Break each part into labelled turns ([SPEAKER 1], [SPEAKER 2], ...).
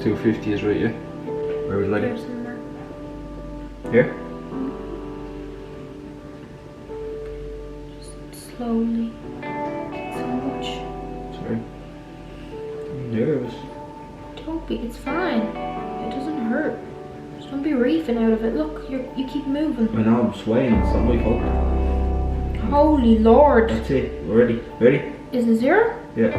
[SPEAKER 1] 250 is right, yeah? Where would you like it? Here?
[SPEAKER 2] Just slowly. So much.
[SPEAKER 1] Sorry. I'm nervous.
[SPEAKER 2] Don't be, it's fine. It doesn't hurt. Just don't be reefing out of it. Look, you keep moving.
[SPEAKER 1] I know, I'm swaying, it's not my fault.
[SPEAKER 2] Holy Lord.
[SPEAKER 1] That's it, we're ready. Ready?
[SPEAKER 2] Is it 0?
[SPEAKER 1] Yeah.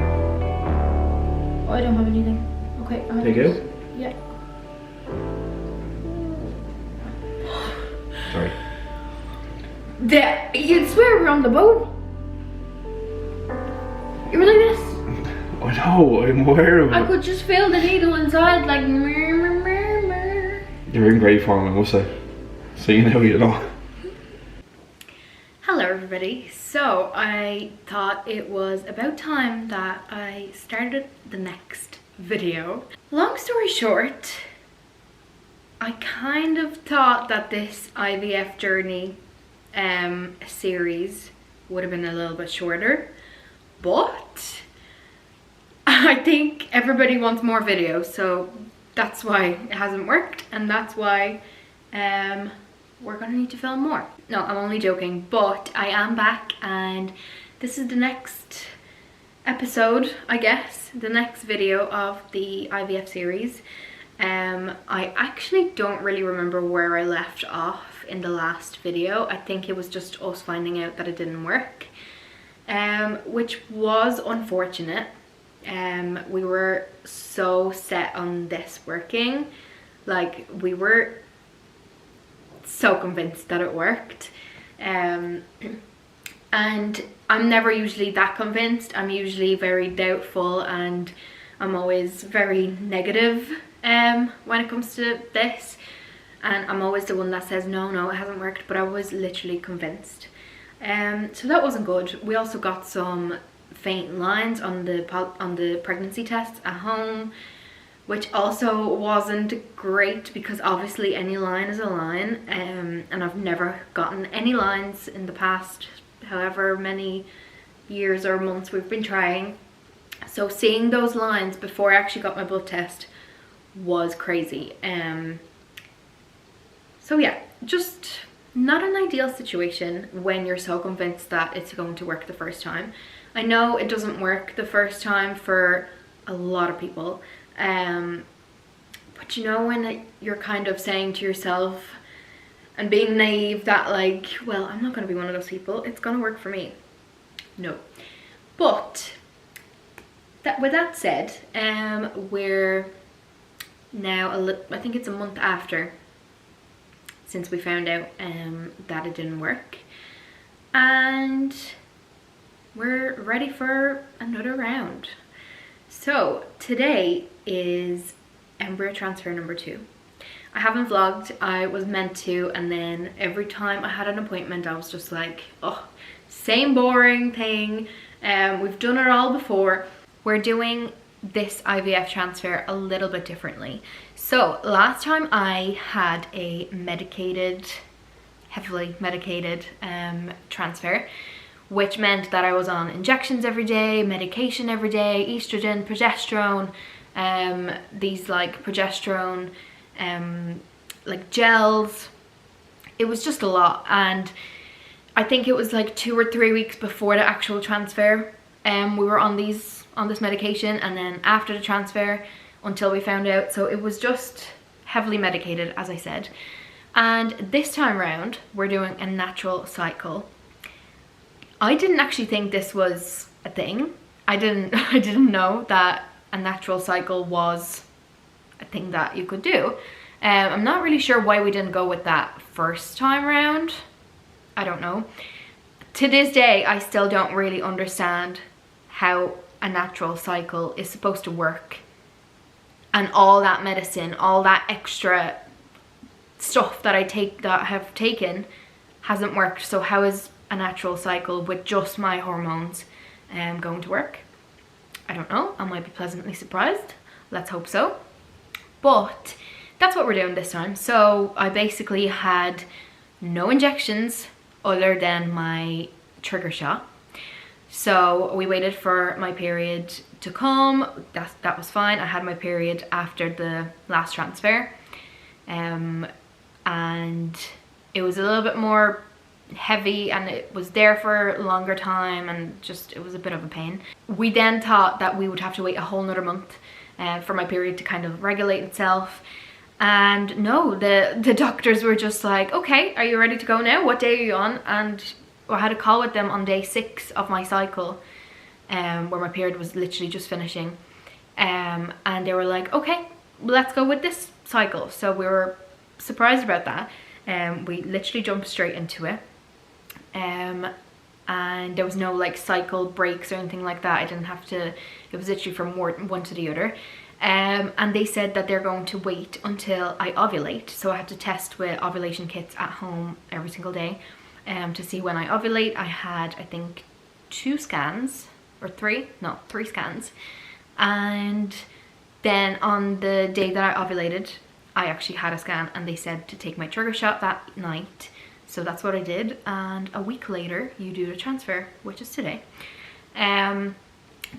[SPEAKER 2] Oh, I don't have anything. Okay, I have
[SPEAKER 1] Take it out?
[SPEAKER 2] Yeah.
[SPEAKER 1] Sorry.
[SPEAKER 2] There, you'd swear we're on the boat. You were like this.
[SPEAKER 1] I know, I'm aware of it.
[SPEAKER 2] I could just feel the needle inside, like murmur.
[SPEAKER 1] You're in great form, I must say. So you know you know.
[SPEAKER 2] Hello everybody. So I thought it was about time that I started the next video. Long story short, I kind of thought that this IVF journey series would have been a little bit shorter, but I think everybody wants more videos, so that's why it hasn't worked, and that's why we're gonna need to film more. No, I'm only joking, but I am back, and this is the next episode, I guess, the next video of the IVF series. I actually don't really remember where I left off in the last video. I think it was just us finding out that it didn't work, which was unfortunate. We were so set on this working, like we were so convinced that it worked, and I'm never usually that convinced. I'm usually very doubtful, and I'm always very negative when it comes to this, and I'm always the one that says no, it hasn't worked, but I was literally convinced. So that wasn't good. We also got some faint lines on the pregnancy tests at home, which also wasn't great, because obviously any line is a line, and I've never gotten any lines in the past however many years or months we've been trying. So seeing those lines before I actually got my blood test was crazy. So yeah, just not an ideal situation when you're so convinced that it's going to work the first time. I know it doesn't work the first time for a lot of people, but you know, when you're kind of saying to yourself and being naive that like, well, I'm not going to be one of those people, it's going to work for me. No. But with that said, we're now I think it's a month after since we found out that it didn't work, and we're ready for another round. So today is embryo transfer number 2. I haven't vlogged. I was meant to, and then every time I had an appointment I was just like, oh, same boring thing. We've done it all before. We're doing this IVF transfer a little bit differently. So last time I had a heavily medicated transfer, which meant that I was on injections every day, medication every day, estrogen, progesterone, these like progesterone like gels. It was just a lot, and I think it was like 2 or 3 weeks before the actual transfer we were on this medication, and then after the transfer until we found out. So it was just heavily medicated, as I said. And this time round we're doing a natural cycle. I didn't actually think this was a thing. I didn't know that a natural cycle was a thing that you could do. I'm not really sure why we didn't go with that first time round. I don't know. To this day, I still don't really understand how a natural cycle is supposed to work, and all that medicine, all that extra stuff that I have taken hasn't worked. So how is a natural cycle with just my hormones going to work? I don't know. I might be pleasantly surprised. Let's hope so. But that's what we're doing this time. So I basically had no injections other than my trigger shot. So we waited for my period to come. That was fine. I had my period after the last transfer, and it was a little bit more heavy, and it was there for a longer time, and just it was a bit of a pain. We then thought that we would have to wait a whole nother month for my period to kind of regulate itself. And no, the doctors were just like, okay, are you ready to go now? What day are you on? And I had a call with them on day 6 of my cycle, where my period was literally just finishing. And they were like, okay, let's go with this cycle. So we were surprised about that. We literally jumped straight into it. And there was no like cycle breaks or anything like that. I didn't have to, it was literally from one to the other. And they said that they're going to wait until I ovulate. So I had to test with ovulation kits at home every single day to see when I ovulate. I had, I think, 2 scans or 3, no, 3 scans. And then on the day that I ovulated, I actually had a scan, and they said to take my trigger shot that night. So that's what I did. And a week later, you do the transfer, which is today.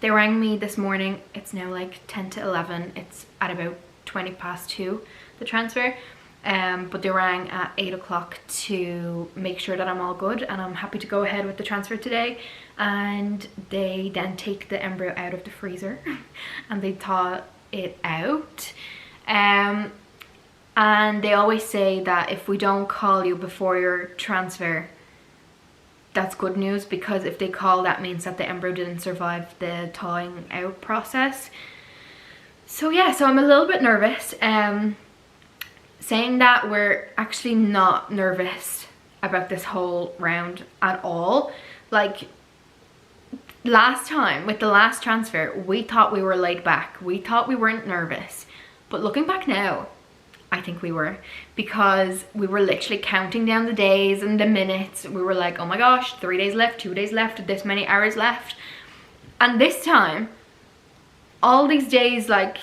[SPEAKER 2] They rang me this morning. It's now like 10 to 11. It's at about 20 past 2, the transfer. But they rang at 8 o'clock to make sure that I'm all good and I'm happy to go ahead with the transfer today. And they then take the embryo out of the freezer and they thaw it out. And they always say that if we don't call you before your transfer, that's good news, because if they call, that means that the embryo didn't survive the thawing out process. So yeah, so I'm a little bit nervous. Saying that, we're actually not nervous about this whole round at all. Like last time with the last transfer, we thought we were laid back. We thought we weren't nervous. But looking back now, I think we were, because we were literally counting down the days and the minutes. We were like, oh my gosh, 3 days left, 2 days left, this many hours left. And this time, all these days, like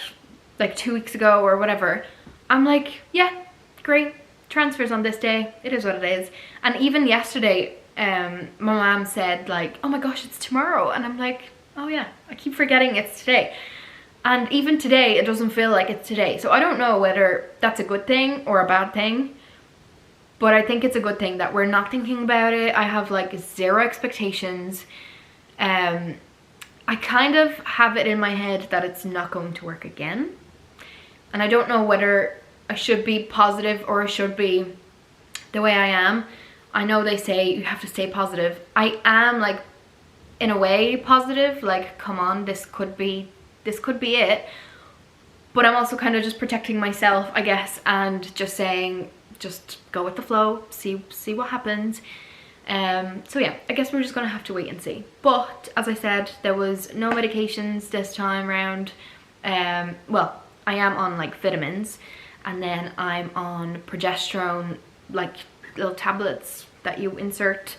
[SPEAKER 2] 2 weeks ago or whatever, I'm like, yeah, great, transfers on this day, it is what it is. And even yesterday, my mom said like, oh my gosh, it's tomorrow. And I'm like, oh yeah, I keep forgetting it's today. And even today, it doesn't feel like it's today. So I don't know whether that's a good thing or a bad thing. But I think it's a good thing that we're not thinking about it. I have like 0 expectations. I kind of have it in my head that it's not going to work again. And I don't know whether I should be positive or I should be the way I am. I know they say you have to stay positive. I am like, in a way, positive. Like, come on, this could be it. But I'm also kind of just protecting myself, I guess, and just saying, just go with the flow, see what happens. So yeah, I guess we're just gonna have to wait and see. But as I said, there was no medications this time around. Well, I am on like vitamins, and then I'm on progesterone, like little tablets that you insert.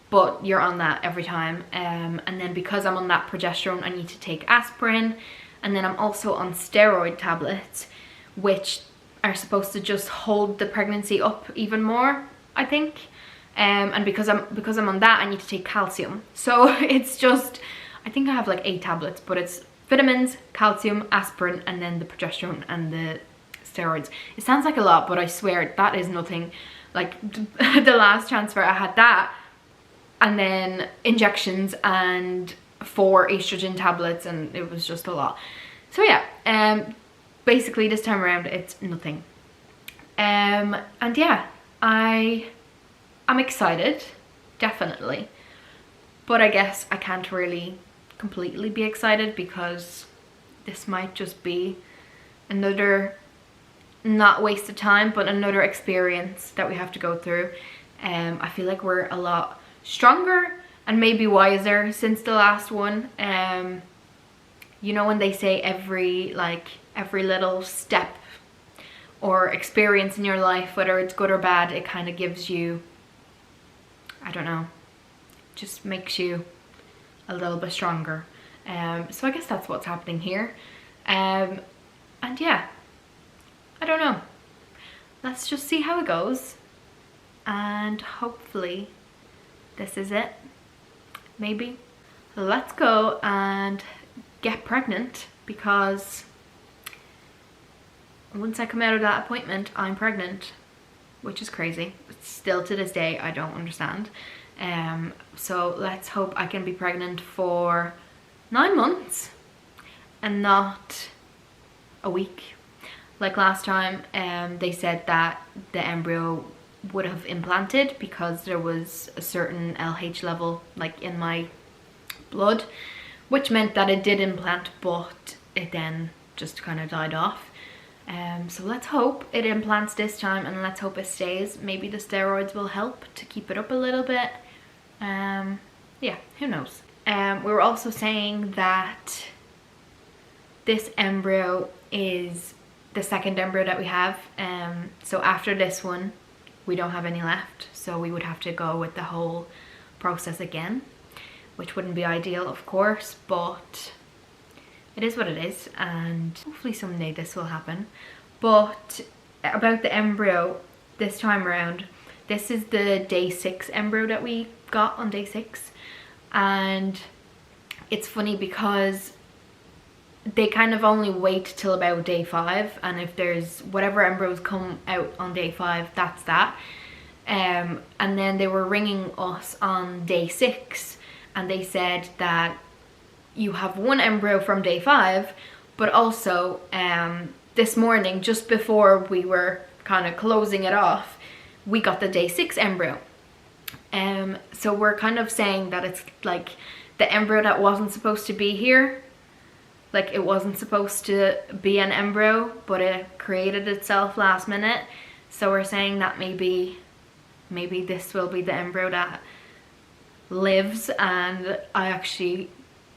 [SPEAKER 2] But you're on that every time. And then because I'm on that progesterone, I need to take aspirin. And then I'm also on steroid tablets, which are supposed to just hold the pregnancy up even more, I think. And because I'm on that, I need to take calcium. So it's just, I think I have like 8 tablets, but it's vitamins, calcium, aspirin, and then the progesterone and the steroids. It sounds like a lot, but I swear that is nothing. Like the last transfer, I had that, and then injections and 4 estrogen tablets, and it was just a lot. So yeah, basically this time around it's nothing. And yeah, I'm excited, definitely, but I guess I can't really completely be excited because this might just be another, not waste of time, but another experience that we have to go through. I feel like we're a lot stronger and maybe wiser since the last one. You know when they say every little step or experience in your life, whether it's good or bad, it kind of gives you, I don't know, just makes you a little bit stronger. So I guess that's what's happening here. And yeah, I don't know, let's just see how it goes, and hopefully this is it maybe. Let's go and get pregnant, because once I come out of that appointment, I'm pregnant, which is crazy. Still to this day, I don't understand. So let's hope I can be pregnant for 9 months and not a week. Like last time, they said that the embryo would have implanted because there was a certain LH level like in my blood, which meant that it did implant, but it then just kind of died off. So let's hope it implants this time, and let's hope it stays. Maybe the steroids will help to keep it up a little bit. Yeah, who knows. We were also saying that this embryo is the second embryo that we have. So after this one, we don't have any left. So we would have to go with the whole process again, which wouldn't be ideal, of course, but it is what it is, and hopefully someday this will happen. But about the embryo this time around, this is the day 6 embryo that we got on day 6, and it's funny because they kind of only wait till about day 5, and if there's whatever embryos come out on day 5, that's that. And then they were ringing us on day 6, and they said that you have one embryo from day 5, but also this morning, just before we were kind of closing it off, we got the day 6 embryo. So we're kind of saying that it's like the embryo that wasn't supposed to be here. Like, it wasn't supposed to be an embryo, but it created itself last minute. So we're saying that maybe this will be the embryo that lives, and I actually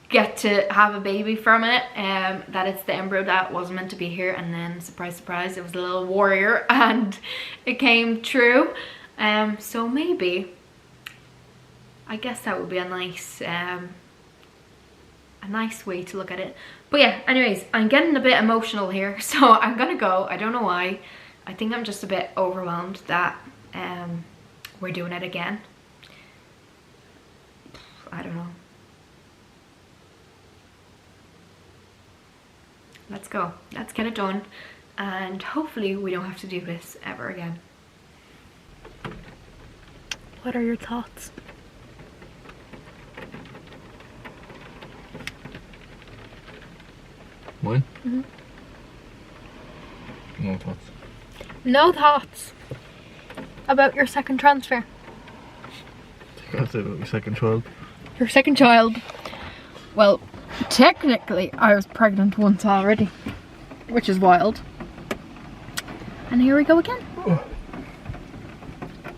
[SPEAKER 2] get to have a baby from it. That it's the embryo that wasn't meant to be here, and then surprise surprise, it was a little warrior and it came true. So maybe, I guess that would be a nice way to look at it. But yeah, anyways, I'm getting a bit emotional here, so I'm gonna go. I don't know why. I think I'm just a bit overwhelmed that we're doing it again. I don't know. Let's go. Let's get it done, and hopefully we don't have to do this ever again. What are your thoughts?
[SPEAKER 1] Mine?
[SPEAKER 2] Mm-hmm.
[SPEAKER 1] No thoughts.
[SPEAKER 2] No thoughts about your second transfer.
[SPEAKER 1] That's it, about my second child.
[SPEAKER 2] Your second child. Well, technically I was pregnant once already, which is wild. And here we go again.
[SPEAKER 1] Oh.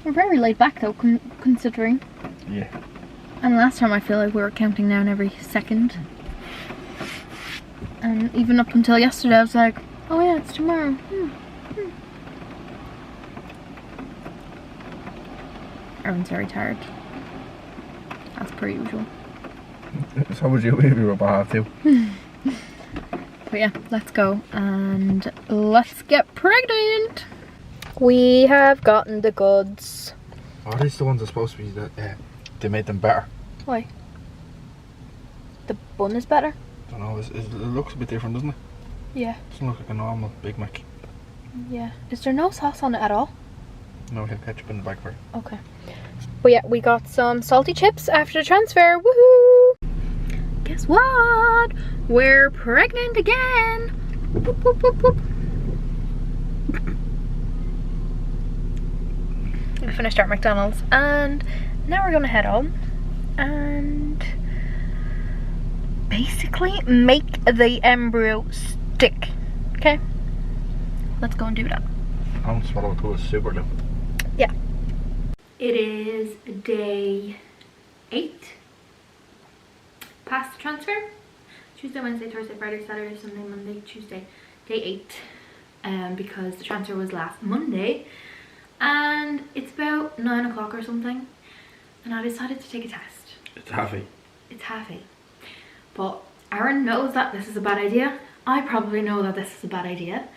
[SPEAKER 2] We're very laid back though, considering.
[SPEAKER 1] Yeah.
[SPEAKER 2] And last time I feel like we were counting down every second. And even up until yesterday I was like, oh yeah, it's tomorrow. Everyone's very tired, as per usual.
[SPEAKER 1] So would you if you were about to?
[SPEAKER 2] But yeah, let's go and let's get pregnant. We have gotten the goods.
[SPEAKER 1] Are these the ones that are supposed to be that they made them better?
[SPEAKER 2] Why? The bun is better?
[SPEAKER 1] I don't know, it looks a bit different, doesn't it?
[SPEAKER 2] Yeah.
[SPEAKER 1] It doesn't look like a normal Big Mac.
[SPEAKER 2] Yeah. Is there no sauce on it at all?
[SPEAKER 1] No, we have ketchup in the back for it.
[SPEAKER 2] Okay. But yeah, we got some salty chips after the transfer. Woohoo! Guess what? We're pregnant again. Whoop, whoop, whoop, whoop. We finished our McDonald's and now we're gonna head home and basically make the embryo stick. Okay? Let's go and do that.
[SPEAKER 1] I don't swallow it, it's super glue.
[SPEAKER 2] Yeah. It is day 8 past the transfer. Tuesday, Wednesday, Thursday, Friday, Saturday, Sunday, Monday, Tuesday. Day 8. Because the transfer was last Monday. And it's about 9 o'clock or something. And I decided to take a test.
[SPEAKER 1] It's heavy.
[SPEAKER 2] It's heavy. But Aaron knows that this is a bad idea. I probably know that this is a bad idea.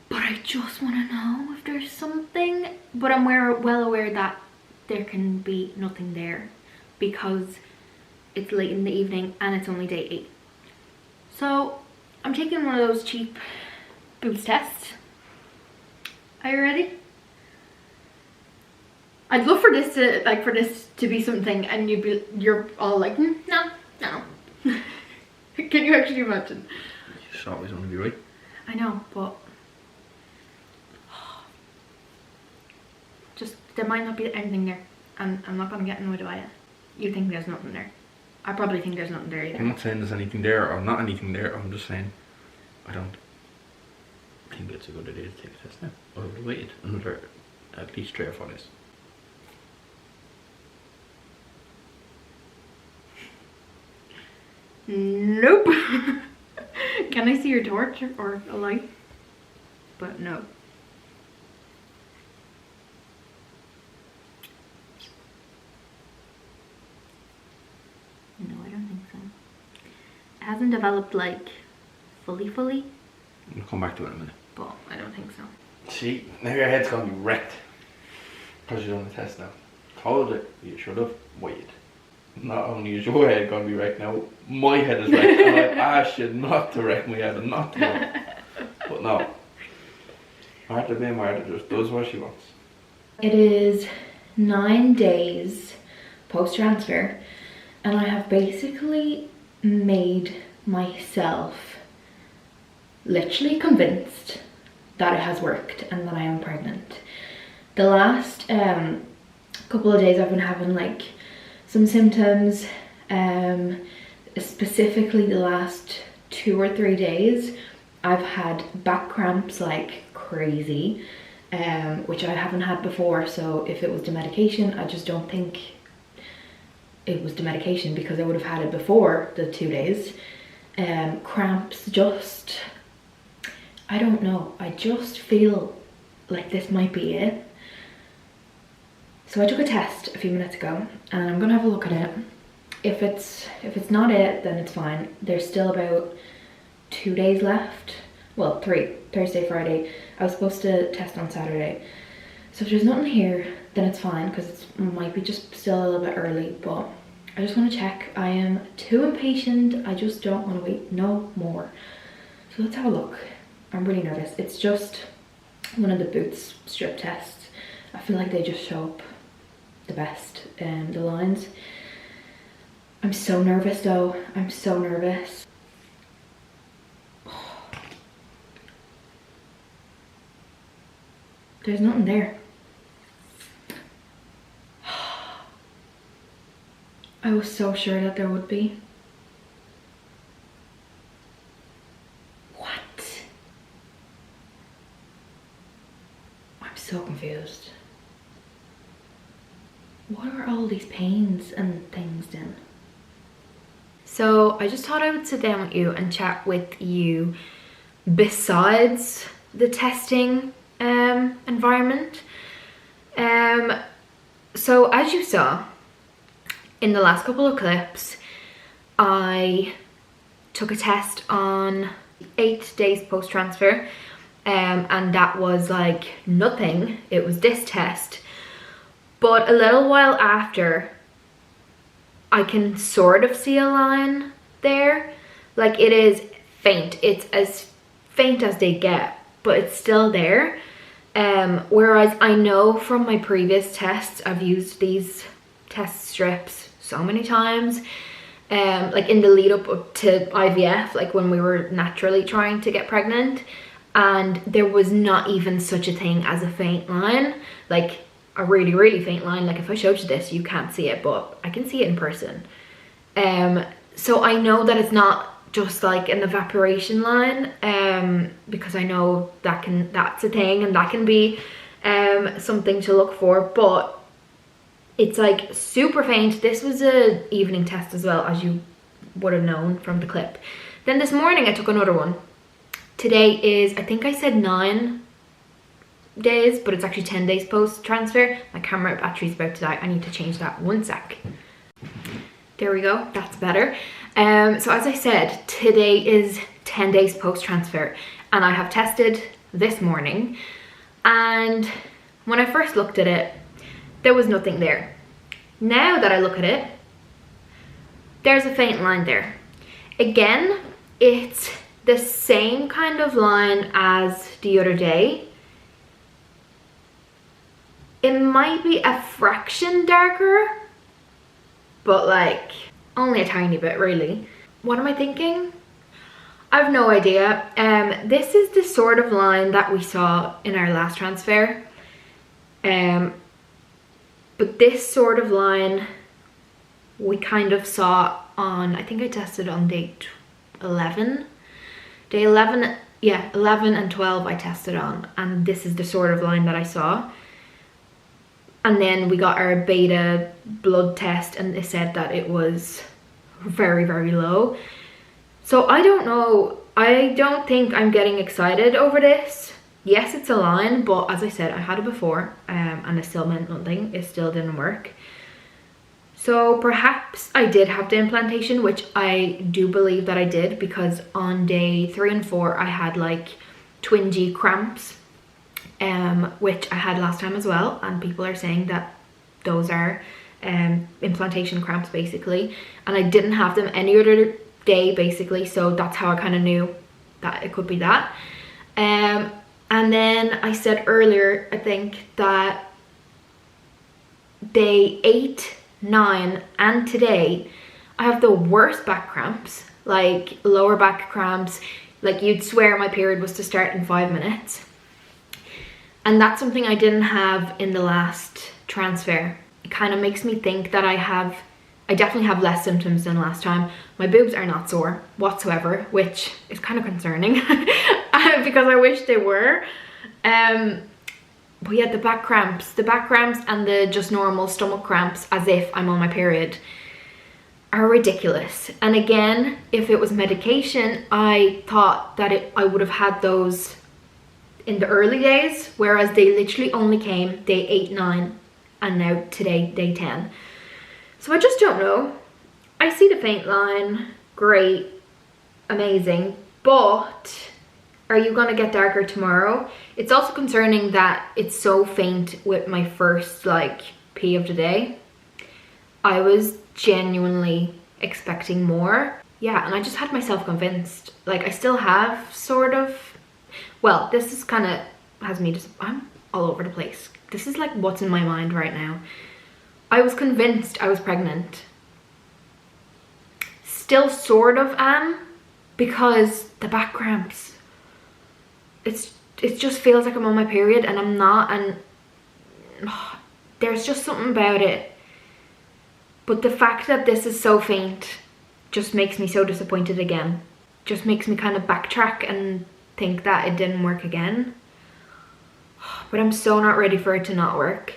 [SPEAKER 2] But I just want to know if there's something. But I'm well aware that there can be nothing there. because it's late in the evening and it's only day 8. So I'm taking one of those cheap boots tests. Are you ready? I'd love for this to be something and you're all like, no. Can you actually imagine?
[SPEAKER 1] It's always going to be right.
[SPEAKER 2] I know, but just there might not be anything there, and I'm not gonna get annoyed by it. You think there's nothing there? I probably think there's nothing there either.
[SPEAKER 1] I'm not saying there's anything there or not anything there. I'm just saying I don't think it's a good idea to take a test now. I would have waited another at least 3 or 4 days.
[SPEAKER 2] Nope. Can I see your torch or a light? But no. No, I don't think so. It hasn't developed like fully.
[SPEAKER 1] We'll come back to it in a minute.
[SPEAKER 2] But I don't think so.
[SPEAKER 1] See, now your head's going to be wrecked because you're doing the test now. Told it, you should have waited. Not only is your head going to be wrecked now, my head is wrecked. And I've asked you not to wreck my head and not to go. But no. Marta being Marta just does what she wants.
[SPEAKER 2] It is 9 days post-transfer and I have basically made myself literally convinced that it has worked and that I am pregnant. The last couple of days I've been having like some symptoms, specifically the last 2 or 3 days I've had back cramps like crazy, which I haven't had before. So if it was the medication, I just don't think it was the medication because I would have had it before the 2 days. Cramps, just, I don't know, I just feel like this might be it. So I took a test a few minutes ago and I'm gonna have a look at it. If it's not it, then it's fine. There's still about 2 days left. Well, 3, Thursday, Friday. I was supposed to test on Saturday. So if there's nothing here, then it's fine because it might be just still a little bit early, but I just want to check. I am too impatient. I just don't want to wait no more. So let's have a look. I'm really nervous. It's just one of the boots strip tests. I feel like they just show up the best, the lines. I'm so nervous though. I'm so nervous. There's nothing there. I was so sure that there would be. What? I'm so confused. What are all these pains and things then? So I just thought I would sit down with you and chat with you besides the testing environment. So as you saw in the last couple of clips, I took a test on 8 days post-transfer, and that was like nothing. It was this test. But a little while after, I can sort of see a line there. Like it is faint. It's as faint as they get, but it's still there. Whereas I know from my previous tests, I've used these test strips so many times, like in the lead up to IVF, like when we were naturally trying to get pregnant, and there was not even such a thing as a faint line, like a really faint line. Like if I showed you this, you can't see it, but I can see it in person. So I know that it's not just like an evaporation line, because I know that's a thing and that can be something to look for, but it's like super faint. This was an evening test as well, as you would have known from the clip. Then this morning I took another one. Today is, I think I said 9 days, but it's actually 10 days post transfer. My camera battery's about to die. I need to change that. 1 sec. There we go, that's better. So as I said, today is 10 days post transfer and I have tested this morning, and when I first looked at it, there was nothing there. Now that I look at it, there's a faint line there. Again, it's the same kind of line as the other day. It might be a fraction darker, but like only a tiny bit really. What am I thinking? I have no idea. This is the sort of line that we saw in our last transfer. But this sort of line we kind of saw on, I think I tested on day 11. Day 11, yeah, 11 and 12 I tested on, and this is the sort of line that I saw. And then we got our beta blood test and they said that it was very, very low. So I don't know, I don't think I'm getting excited over this. Yes, it's a line, but as I said, I had it before and it still meant nothing. It still didn't work. So perhaps I did have the implantation, which I do believe that I did, because on day 3 and 4 I had like twingy cramps, which I had last time as well, and people are saying that those are implantation cramps basically, and I didn't have them any other day basically, so that's how I kind of knew that it could be that. And then I said earlier, I think, that day 8, 9 and today I have the worst back cramps, like lower back cramps, like you'd swear my period was to start in 5 minutes. And that's something I didn't have in the last transfer. It kind of makes me think that I definitely have less symptoms than last time. My boobs are not sore whatsoever, which is kind of concerning because I wish they were. But yeah, the back cramps and the just normal stomach cramps as if I'm on my period are ridiculous. And again, if it was medication, I thought that I would have had those in the early days, whereas they literally only came day 8, 9, and now today, day 10. So I just don't know. I see the faint line, great, amazing, but are you gonna get darker tomorrow? It's also concerning that it's so faint with my first like pee of the day. I was genuinely expecting more. Yeah, and I just had myself convinced. Like, I still have sort of, well, this is kind of has me just, I'm all over the place. This is like what's in my mind right now. I was convinced I was pregnant. Still sort of am, because the back cramps, it just feels like I'm on my period and I'm not, and there's just something about it. But the fact that this is so faint just makes me so disappointed again. Just makes me kind of backtrack and think that it didn't work again. But I'm so not ready for it to not work.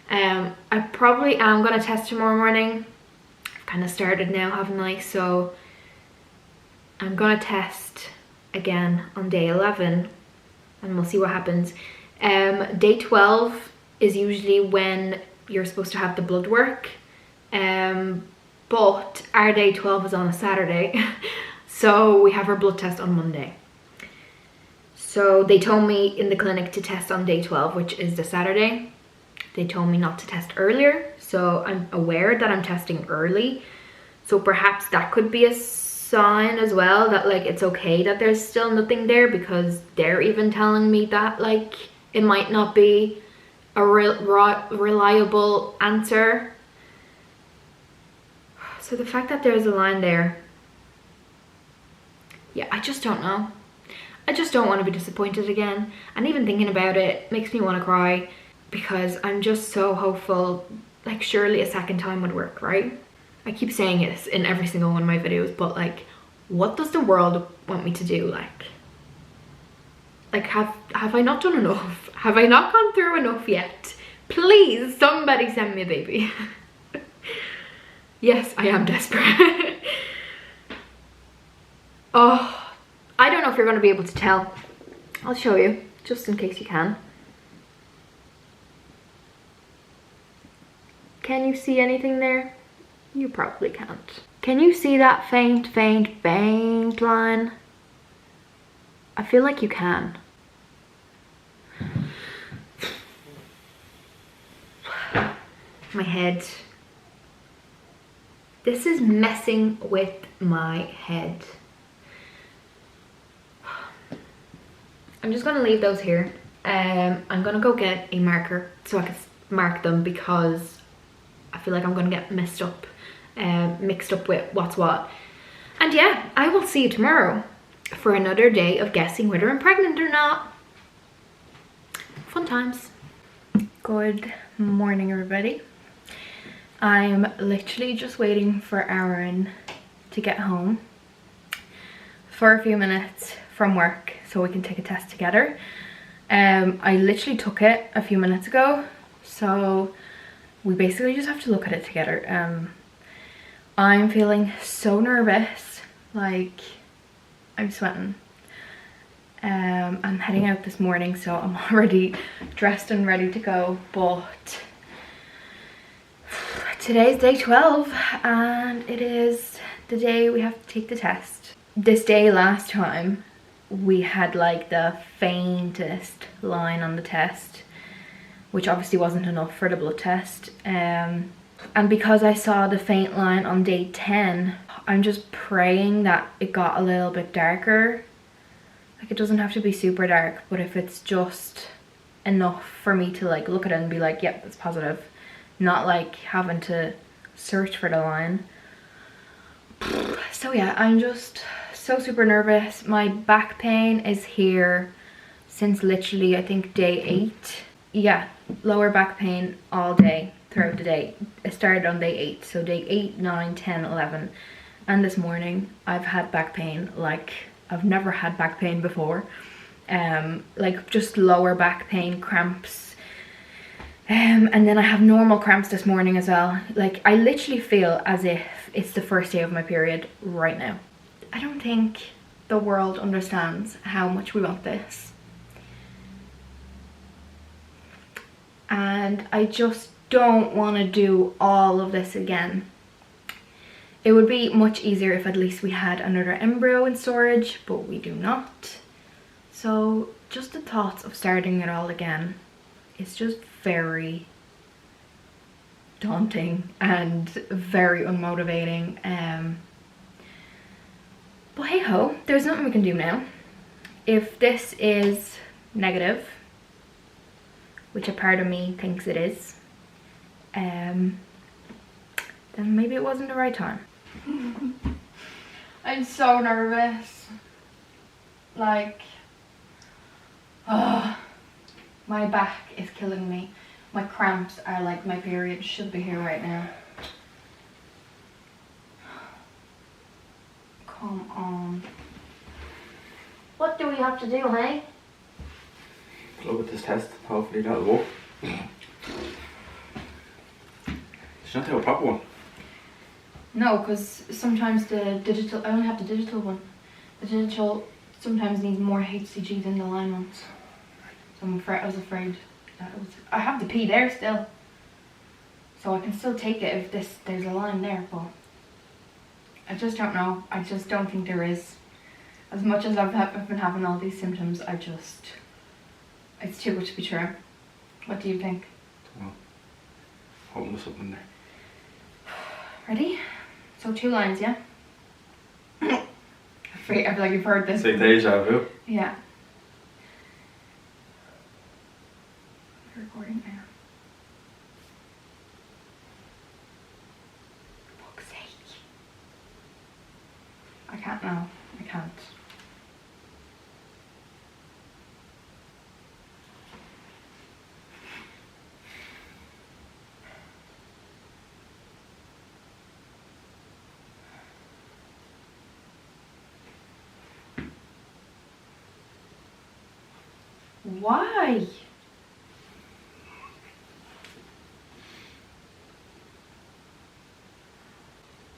[SPEAKER 2] I probably am gonna test tomorrow morning. I've kind of started now, haven't I? So I'm gonna test again on day 11 and we'll see what happens. Day 12 is usually when you're supposed to have the blood work, but our day 12 is on a Saturday. So we have our blood test on Monday. So they told me in the clinic to test on day 12, which is the Saturday. They told me not to test earlier, so I'm aware that I'm testing early. So perhaps that could be a sign as well that like it's okay that there's still nothing there, because they're even telling me that like it might not be a reliable answer. So the fact that there's a line there, yeah, I just don't know. I just don't want to be disappointed again, and even thinking about it makes me want to cry, because I'm just so hopeful. Like, surely a second time would work, right? I keep saying it in every single one of my videos, but like, what does the world want me to do? Like have I not done enough? Have I not gone through enough yet? Please, somebody send me a baby. Yes, I am desperate. Oh, I don't know if you're going to be able to tell. I'll show you, just in case you can. Can you see anything there? You probably can't. Can you see that faint, faint, faint line? I feel like you can. My head. This is messing with my head. I'm just gonna leave those here. I'm gonna go get a marker so I can mark them because I feel like I'm gonna get mixed up with what's what. And yeah, I will see you tomorrow for another day of guessing whether I'm pregnant or not. Fun times. Good morning, everybody. I'm literally just waiting for Aaron to get home for a few minutes from work so we can take a test together. I literally took it a few minutes ago, so we basically just have to look at it together. I'm feeling so nervous, like I'm sweating. I'm heading out this morning, so I'm already dressed and ready to go, but today's day 12 and it is the day we have to take the test. This day last time we had like the faintest line on the test, which obviously wasn't enough for the blood test. And because I saw the faint line on day 10, I'm just praying that it got a little bit darker. Like, it doesn't have to be super dark, but if it's just enough for me to like look at it and be like, yep, that's positive. Not like having to search for the line. So yeah, I'm just so super nervous. My back pain is here since literally I think day 8. Yeah, lower back pain all day throughout the day. It started on day 8, so day 8, 9, 10, 11, and this morning I've had back pain like I've never had back pain before. Like just lower back pain, cramps. And then I have normal cramps this morning as well. Like, I literally feel as if it's the first day of my period right now. I don't think the world understands how much we want this. And I just don't want to do all of this again. It would be much easier if at least we had another embryo in storage, but we do not. So just the thoughts of starting it all again, it's just very daunting and very unmotivating. But hey ho, there's nothing we can do now. If this is negative, which a part of me thinks it is, then maybe it wasn't the right time. I'm so nervous. Like, my back is killing me. My cramps are like my period should be here right now. Come on. What do we have to do, hey?
[SPEAKER 1] Look at this test, hopefully that'll work. Should not have a proper one.
[SPEAKER 2] No, because sometimes the digital, I only have the digital one. The digital sometimes needs more HCG than the line ones. So I was afraid that it was, I have the P there still. So I can still take it if there's a line there, but I just don't know. I just don't think there is. As much as I've been having all these symptoms, it's too good to be true. What do you think?
[SPEAKER 1] Well, hoping there's something there.
[SPEAKER 2] Ready? So 2 lines, yeah? I feel like you've heard this.
[SPEAKER 1] Say deja vu.
[SPEAKER 2] Yeah. We're recording now. For fuck's sake. I can't now. I can't. Why?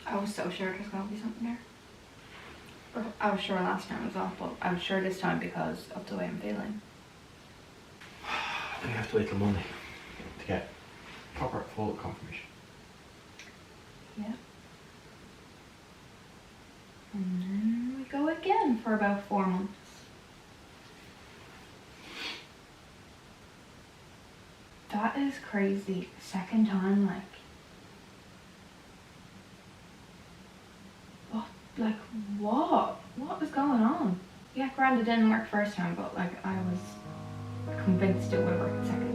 [SPEAKER 2] I was so sure there's gonna be something there. Or I was sure last time as well, but I was sure this time because of the way I'm feeling.
[SPEAKER 1] We have to wait till Monday to get proper full confirmation.
[SPEAKER 2] Yeah. And then we go again for about 4 months. That is crazy. Second time, like. like, what was going on? Yeah, granted, it didn't work first time, but like I was convinced it would work the second